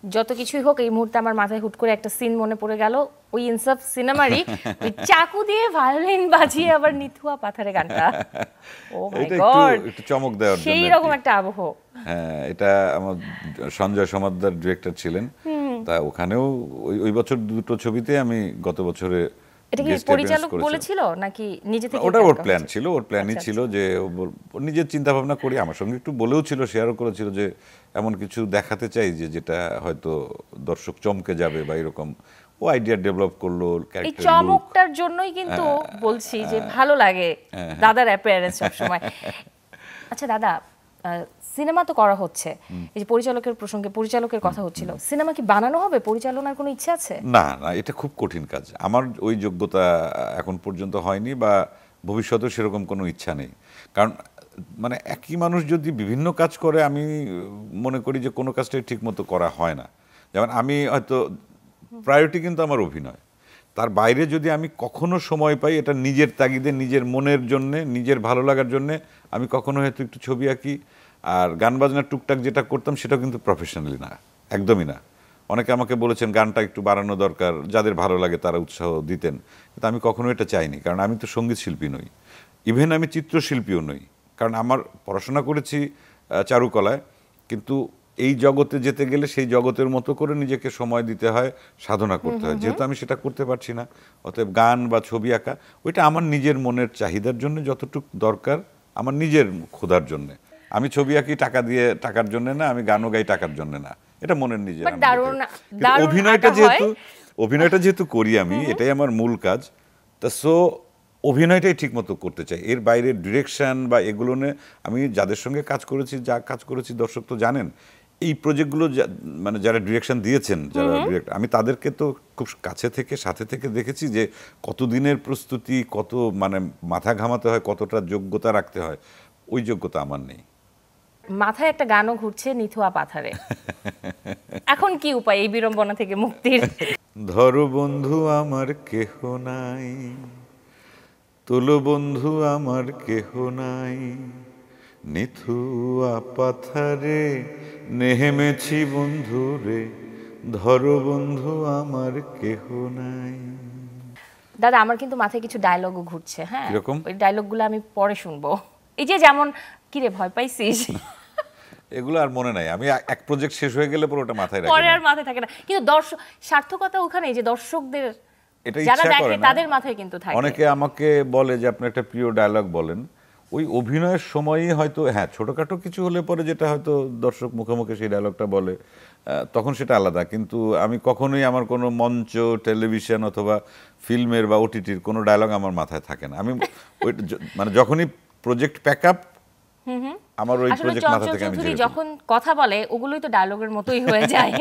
যত কিছুই হোক এই মুহূর্তে আমার মাথায় হুট করে একটা সিন মনে পড়ে গেল, ওই ইনসাফ সিনেমারই ওই চাকু দিয়ে ভায়োলিন বাজিয়ে আবার নিথুয়া পাথারে গানটা। ও মাই গড, একটু চমক দেওয়ার জন্য সেই রকম একটা আবহ। হ্যাঁ, এটা আমার সঞ্জয় সমাদ্দার ডিরেক্টর ছিলেন, তা ওখানেও ওই বছর দুটো ছবিতে আমি গত বছরে এটা কি পরিচালক বলেছিল নাকি নিজে থেকে? ওটা ওর প্ল্যান ছিল, ওর প্ল্যানই ছিল যে নিজের চিন্তা ভাবনা করি, আমার সঙ্গে একটু বলেও ছিল, শেয়ারও করেছিল যে এমন কিছু দেখাতে চাই যে যেটা হয়তো দর্শক চমকে যাবে বা এরকম। ও আইডিয়া ডেভেলপ করলো, এই চমকটার জন্যই কিন্তু বলছি যে ভালো লাগে দাদার অ্যাপিয়ারেন্স সবসময়। আচ্ছা দাদা, সিনেমা তো করা হচ্ছে, এই যে পরিচালকের প্রসঙ্গে পরিচালকের কথা হচ্ছিল, সিনেমা কি বানানো হবে? পরিচালনার কোনো ইচ্ছা আছে? না না, এটা খুব কঠিন কাজ, আমার ওই যোগ্যতা এখন পর্যন্ত হয়নি বা ভবিষ্যতেও সেরকম কোনো ইচ্ছা নেই। কারণ মানে একই মানুষ যদি বিভিন্ন কাজ করে, আমি মনে করি যে কোনো কাজটাই ঠিক মতো করা হয় না। যেমন আমি হয়তো প্রায়োরিটি কিন্তু আমার অভিনয়, তার বাইরে যদি আমি কখনো সময় পাই, এটা নিজের তাগিদে, নিজের মনের জন্যে, নিজের ভালো লাগার জন্যে আমি কখনো হয়তো একটু ছবি আঁকি। আর গান বাজনার টুকটাক যেটা করতাম সেটাও কিন্তু প্রফেশনালি না, একদমই না। অনেকে আমাকে বলেছেন গানটা একটু বাড়ানো দরকার, যাদের ভালো লাগে তারা উৎসাহ দিতেন, কিন্তু আমি কখনো এটা চাইনি, কারণ আমি তো সঙ্গীত শিল্পী নই, ইভেন আমি চিত্রশিল্পীও নই। কারণ আমার পড়াশোনা করেছি চারুকলায়, কিন্তু এই জগতে যেতে গেলে সেই জগতের মতো করে নিজেকে সময় দিতে হয়, সাধনা করতে হয়। যেহেতু আমি সেটা করতে পারছি না, অতএব গান বা ছবি আঁকা ওইটা আমার নিজের মনের চাহিদার জন্য যতটুকু দরকার, আমার নিজের ক্ষুধার জন্য। আমি ছবি আঁকি টাকা দিয়ে, টাকার জন্য না, আমি গানও গাই টাকার জন্য না, এটা মনের নিজের। অভিনয়টা যেহেতু করি আমি, এটাই আমার মূল কাজ, তা সো অভিনয়টাই ঠিক মতো করতে চাই। এর বাইরে ডিরেকশন বা এগুলো নিয়ে আমি যাদের সঙ্গে কাজ করেছি, যা কাজ করেছি দর্শক তো জানেন, এই প্রজেক্টগুলো মানে যারা ডিরেকশন দিয়েছেন, যারা ডিরেক্টর, আমি তাদেরকে তো খুব কাছে থেকে সাথে থেকে দেখেছি যে কতদিনের প্রস্তুতি, কত মানে মাথা ঘামাতে হয়, কতটা যোগ্যতা রাখতে হয়। ওই যোগ্যতা আমার নেই। মাথায় একটা গানও ঘুরছে, নিথুয়া পাথারে। এখন কি উপায় এই বিড়ম্বনা থেকে মুক্তির? ধরো বন্ধু আমার কেহ নাই, তোলো বন্ধু আমার কেহ নাই, নিথুয়া পাথারে নেমেছি বন্ধু রে, ধরো বন্ধু আমার কেহ নাই। দাদা আমার কিন্তু মাথায় কিছু ডায়লগও ঘুরছে, হ্যাঁ, কিরকম? ওই ডায়লগগুলো আমি পরে শুনবো। এই যে যেমন কিরে ভয় পাইছিস, এগুলো আর মনে নাই, আমি এক প্রজেক্ট শেষ হয়ে গেলে পুরোটা মাথায় রাখি, পরে আর মাথায় থাকে না। কিন্তু দর্শক সার্থকতা ওখানে যে দর্শকদের এটা যারা ইচ্ছা করে দেখে না, তাদের মাথায় কিন্তু থাকে। অনেকে আমাকে বলে যে আপনি একটা প্রিয় ডায়লগ বলেন, ওই অভিনয়ের সময়ই হয়তো, হ্যাঁ ছোটোখাটো কিছু হলে পরে যেটা হয়তো দর্শক মুখে মুখে সেই ডায়লগটা বলে, তখন সেটা আলাদা। কিন্তু আমি কখনোই আমার কোনো মঞ্চ, টেলিভিশন অথবা ফিল্মের বা ওটিটির কোনো ডায়লগ আমার মাথায় থাকে না। আমি ওই মানে যখনই প্রজেক্ট প্যাক আপ, আমার ওই প্রজেক্ট মাথা থেকে আমি যখন কথা বলে ওগুলোই তো ডায়লগের মতোই হয়ে যায়।